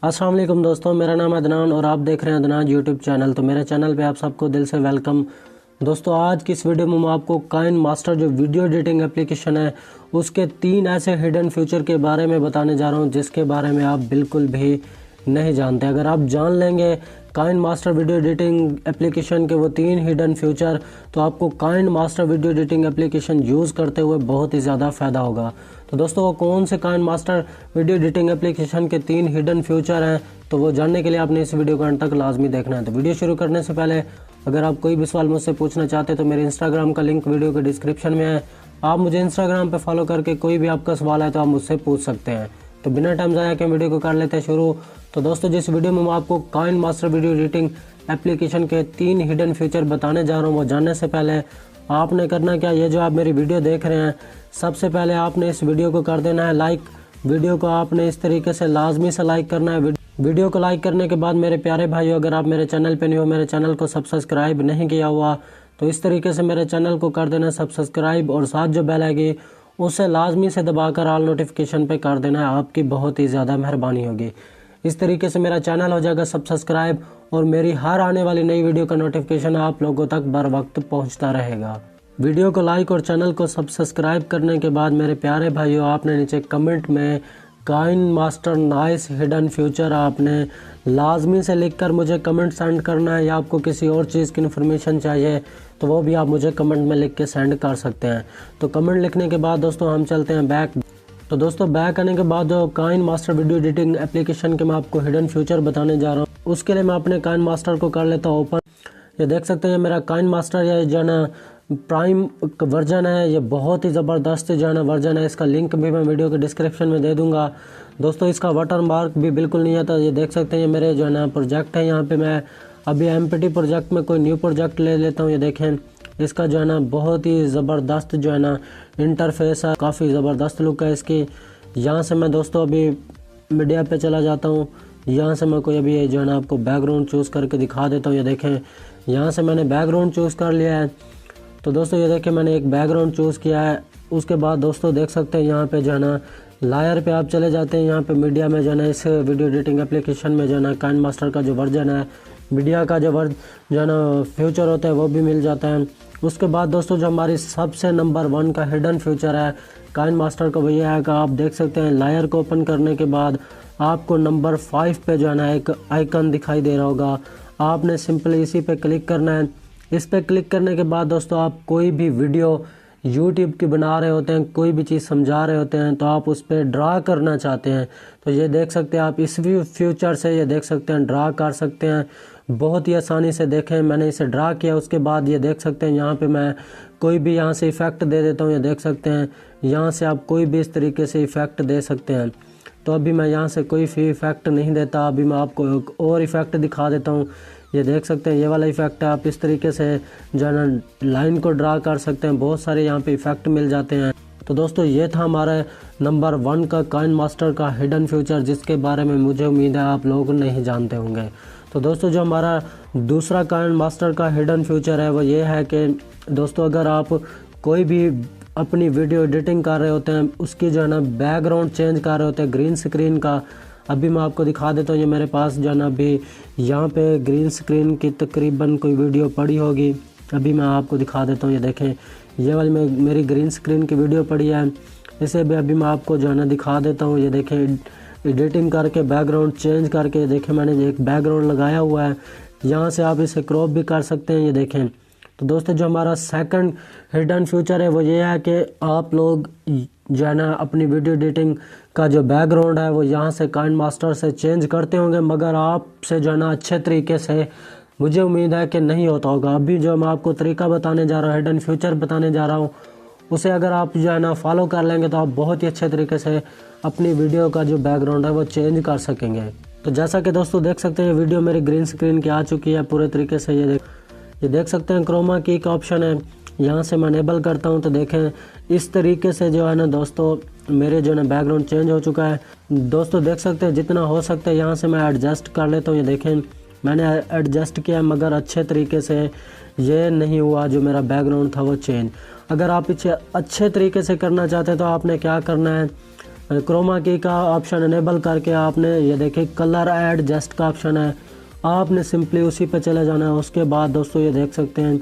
अस्सलाम वालेकुम दोस्तों, मेरा नाम है अदनान और आप देख रहे हैं अदनान यूट्यूब चैनल। तो मेरे चैनल पे आप सबको दिल से वेलकम। दोस्तों, आज की इस वीडियो में मैं आपको काइन मास्टर जो वीडियो एडिटिंग एप्लीकेशन है उसके 3 ऐसे हिडन फीचर के बारे में बताने जा रहा हूं जिसके बारे में आप बिल्कुल भी नहीं जानते। अगर आप जान लेंगे KineMaster video editing application के वो 3 हिडन फीचर, तो आपको KineMaster video editing application use करते हुए बहुत ही ज़्यादा फ़ायदा होगा। तो दोस्तों, वो कौन से KineMaster video editing application के 3 हिडन फीचर हैं, तो वो जानने के लिए आपने इस वीडियो को अंत तक लाजमी देखना है। तो वीडियो शुरू करने से पहले अगर आप कोई भी सवाल मुझसे पूछना चाहते हैं तो मेरे इंस्टाग्राम का लिंक वीडियो के डिस्क्रिप्शन में है। आप मुझे इंस्टाग्राम पर फॉलो करके कोई भी आपका सवाल है तो आप मुझसे पूछ सकते हैं। तो बिना टाइम ज़ाया के वीडियो को कर लेते हैं शुरू। तो दोस्तों, जिस वीडियो में मैं आपको KineMaster video editing application के 3 हिडन फीचर बताने जा रहा हूँ, वो जानने से पहले आपने करना क्या, ये जो आप मेरी वीडियो देख रहे हैं, सबसे पहले आपने इस वीडियो को कर देना है लाइक। वीडियो को आपने इस तरीके से लाजमी से लाइक करना है। वीडियो को लाइक करने के बाद मेरे प्यारे भाइयों, अगर आप मेरे चैनल पे नहीं हो, मेरे चैनल को सब्सक्राइब नहीं किया हुआ, तो इस तरीके से मेरे चैनल को कर देना सब्सक्राइब और साथ जो बेल आएगी उसे लाजमी से दबाकर ऑल नोटिफिकेशन पे कर देना है। आपकी बहुत ही ज़्यादा मेहरबानी होगी। इस तरीके से मेरा चैनल हो जाएगा सब्सक्राइब और मेरी हर आने वाली नई वीडियो का नोटिफिकेशन आप लोगों तक बर वक्त पहुँचता रहेगा। वीडियो को लाइक और चैनल को सब्सक्राइब करने के बाद मेरे प्यारे भाइयों, आपने नीचे कमेंट में KineMaster nice hidden feature आपने लाजमी से लिखकर मुझे कमेंट सेंड करना है, या आपको किसी और चीज़ की इन्फॉर्मेशन चाहिए तो वो भी आप मुझे कमेंट में लिख के सेंड कर सकते हैं। तो कमेंट लिखने के बाद दोस्तों हम चलते हैं बैक। तो दोस्तों, बैक आने के बाद जो KineMaster video editing application के मैं आपको हिडन फ्यूचर बताने जा रहा हूँ, उसके लिए मैं अपने काइन मास्टर को कर लेता हूँ ओपन। ये देख सकते हैं मेरा काइन मास्टर, ये जो है ना प्राइम वर्जन है, ये बहुत ही ज़बरदस्त जो है ना वर्जन है। इसका लिंक भी मैं वीडियो के डिस्क्रिप्शन में दे दूंगा। दोस्तों, इसका वाटर मार्क भी बिल्कुल नहीं आता। ये देख सकते हैं ये मेरे जो है ना प्रोजेक्ट है, यहाँ पे मैं अभी एमपीटी प्रोजेक्ट में कोई न्यू प्रोजेक्ट ले लेता हूँ। ये देखें, इसका जो है ना बहुत ही ज़बरदस्त जो है ना इंटरफेस है, काफ़ी ज़बरदस्त लुक है इसकी। यहाँ से मैं दोस्तों अभी मीडिया पे चला जाता हूँ। यहाँ से मैं कोई अभी जो है ना आपको बैकग्राउंड चूज़ करके दिखा देता हूँ। ये देखें, यहाँ से मैंने बैकग्राउंड चूज़ कर लिया है। तो दोस्तों, ये देखें मैंने एक बैकग्राउंड चूज़ किया है। उसके बाद दोस्तों देख सकते हैं यहाँ पे जो है ना लायर पे आप चले जाते हैं। यहाँ पे मीडिया में जो है ना इस वीडियो एडिटिंग एप्लीकेशन में जो है ना काइन मास्टर का जो वर्जन है, मीडिया का जो है ना फ्यूचर होता है वो भी मिल जाता है। उसके बाद दोस्तों, जो हमारी सबसे नंबर 1 का हिडन फ्यूचर है काइन मास्टर का, वो ये है कि आप देख सकते हैं लायर को ओपन करने के बाद आपको नंबर 5 पे जो है ना एक आइकन दिखाई दे रहा होगा। आपने सिंपली इसी पे क्लिक करना है। इस पे क्लिक करने के बाद दोस्तों, आप कोई भी वीडियो यूट्यूब की बना रहे होते हैं, कोई भी चीज़ समझा रहे होते हैं, तो आप उस पर ड्रा करना चाहते हैं, तो ये देख सकते हैं आप इस फ्यूचर से ये देख सकते हैं ड्रा कर सकते हैं। बहुत ही आसानी से देखें, मैंने इसे ड्रा किया। उसके बाद ये देख सकते हैं यहाँ पे मैं कोई भी यहाँ से इफ़ेक्ट दे देता हूँ। ये देख सकते हैं यहाँ से आप कोई भी इस तरीके से इफ़ेक्ट दे सकते हैं। तो अभी मैं यहाँ से कोई भी इफ़ेक्ट नहीं देता, अभी मैं आपको एक और इफ़ेक्ट दिखा देता हूँ। ये देख सकते हैं ये वाला इफ़ेक्ट है। आप इस तरीके से जो है ना लाइन को ड्रा कर सकते हैं। बहुत सारे यहाँ पे इफ़ेक्ट मिल जाते हैं। तो दोस्तों, ये था हमारा नंबर 1 का काइन मास्टर का हिडन फ्यूचर, जिसके बारे में मुझे उम्मीद है आप लोग नहीं जानते होंगे। तो दोस्तों, जो हमारा दूसरा काइन मास्टर का हिडन फ्यूचर है वो ये है कि दोस्तों, अगर आप कोई भी अपनी वीडियो एडिटिंग कर रहे होते हैं, उसकी जो है ना बैकग्राउंड चेंज कर रहे होते हैं ग्रीन स्क्रीन का, अभी मैं आपको दिखा देता हूँ। ये मेरे पास जो है ना अभी यहाँ पे ग्रीन स्क्रीन की तकरीबन कोई वीडियो पड़ी होगी। अभी मैं आपको दिखा देता हूँ। ये देखें, ये वाली मेरी ग्रीन स्क्रीन की वीडियो पड़ी है। इसे भी अभी मैं आपको जो है ना दिखा देता हूँ। ये देखें, एडिटिंग करके बैकग्राउंड चेंज करके देखें मैंने एक बैकग्राउंड लगाया हुआ है। यहाँ से आप इसे क्रॉप भी कर सकते हैं। ये देखें। तो दोस्तों, जो हमारा सेकंड हिडन फ्यूचर है वो ये है कि आप लोग जो है ना अपनी वीडियो एडिटिंग का जो बैकग्राउंड है वो यहाँ से काइन मास्टर से चेंज करते होंगे, मगर आपसे जो है ना अच्छे तरीके से मुझे उम्मीद है कि नहीं होता होगा। अभी जो मैं आपको तरीका बताने जा रहा हूँ, हिडन फ्यूचर बताने जा रहा हूँ, उसे अगर आप जो है ना फॉलो कर लेंगे तो आप बहुत ही अच्छे तरीके से अपनी वीडियो का जो बैकग्राउंड है वो चेंज कर सकेंगे। तो जैसा कि दोस्तों देख सकते हैं, ये वीडियो मेरी ग्रीन स्क्रीन की आ चुकी है पूरे तरीके से। ये देख सकते हैं क्रोमा की का ऑप्शन है, यहाँ से मैं इनेबल करता हूँ। तो देखें इस तरीके से जो है ना दोस्तों मेरे जो है ना बैकग्राउंड चेंज हो चुका है। दोस्तों देख सकते हैं जितना हो सकता है यहाँ से मैं एडजस्ट कर लेता हूँ। ये देखें मैंने एडजस्ट किया, मगर अच्छे तरीके से ये नहीं हुआ जो मेरा बैकग्राउंड था वो चेंज। अगर आप इसे अच्छे तरीके से करना चाहते हैं तो आपने क्या करना है, क्रोमा की का ऑप्शन इनेबल करके आपने ये देखिए कलर एडजस्ट का ऑप्शन है, आपने सिंपली उसी पे चले जाना है। उसके बाद दोस्तों ये देख सकते हैं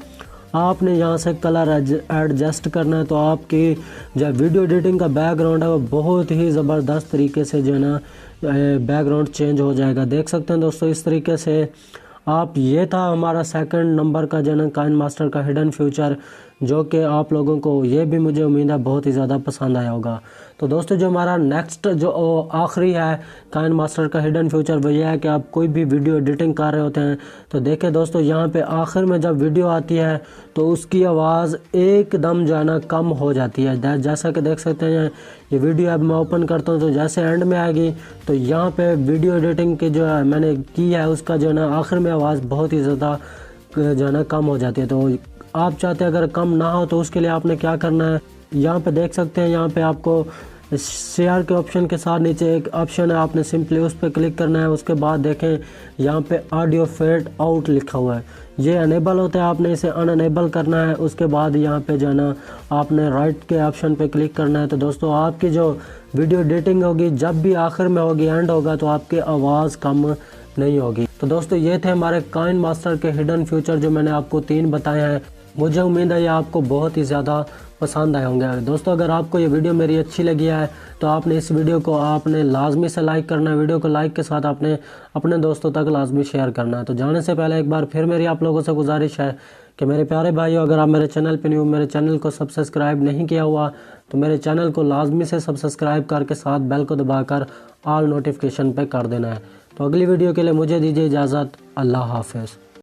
आपने यहाँ से कलर एडजस्ट करना है, तो आपकी जो वीडियो एडिटिंग का बैकग्राउंड है वो बहुत ही ज़बरदस्त तरीके से जो है ना बैकग्राउंड चेंज हो जाएगा। देख सकते हैं दोस्तों इस तरीके से आप, ये था हमारा सेकंड नंबर का जो है ना काइनमास्टर का हिडन फ्यूचर, जो कि आप लोगों को ये भी मुझे उम्मीद है बहुत ही ज़्यादा पसंद आया होगा। तो दोस्तों जो हमारा नेक्स्ट जो आखिरी है काइनमास्टर का हिडन फ्यूचर वो ये है कि आप कोई भी वीडियो एडिटिंग कर रहे होते हैं तो देखें दोस्तों यहाँ पे आखिर में जब वीडियो आती है तो उसकी आवाज़ एकदम जो है ना कम हो जाती है। जैसा कि देख सकते हैं ये वीडियो अब मैं ओपन करता हूँ तो जैसे एंड में आएगी तो यहाँ पे वीडियो एडिटिंग की जो है मैंने की है उसका जो है ना आखिर में आवाज़ बहुत ही ज़्यादा जो है ना कम हो जाती है। तो आप चाहते हैं अगर कम ना हो तो उसके लिए आपने क्या करना है, यहाँ पे देख सकते हैं यहाँ पे आपको शेयर के ऑप्शन के साथ नीचे एक ऑप्शन है, आपने सिंपली उस पर क्लिक करना है। उसके बाद देखें यहाँ पे ऑडियो फेड आउट लिखा हुआ है, ये अनेबल होता है, आपने इसे अनअनेबल करना है। उसके बाद यहाँ पे जो है ना आपने राइट के ऑप्शन पे क्लिक करना है। तो दोस्तों आपकी जो वीडियो एडिटिंग होगी जब भी आखिर में होगी एंड होगा तो आपकी आवाज़ कम नहीं होगी। तो दोस्तों ये थे हमारे काइनमास्टर के हिडन फ्यूचर जो मैंने आपको 3 बताए हैं। मुझे उम्मीद है ये आपको बहुत ही ज़्यादा पसंद आए होंगे। दोस्तों अगर आपको ये वीडियो मेरी अच्छी लगी है तो आपने इस वीडियो को आपने लाजमी से लाइक करना है, वीडियो को लाइक के साथ आपने अपने दोस्तों तक लाजमी शेयर करना है। तो जाने से पहले एक बार फिर मेरी आप लोगों से गुजारिश है कि मेरे प्यारे भाइयों अगर आप मेरे चैनल पर न्यू मेरे चैनल को सब्सक्राइब नहीं किया हुआ तो मेरे चैनल को लाजमी से सब्सक्राइब करके साथ बेल को दबाकर ऑल नोटिफिकेशन पे कर देना है। तो अगली वीडियो के लिए मुझे दीजिए इजाज़त। अल्लाह हाफ़िज़।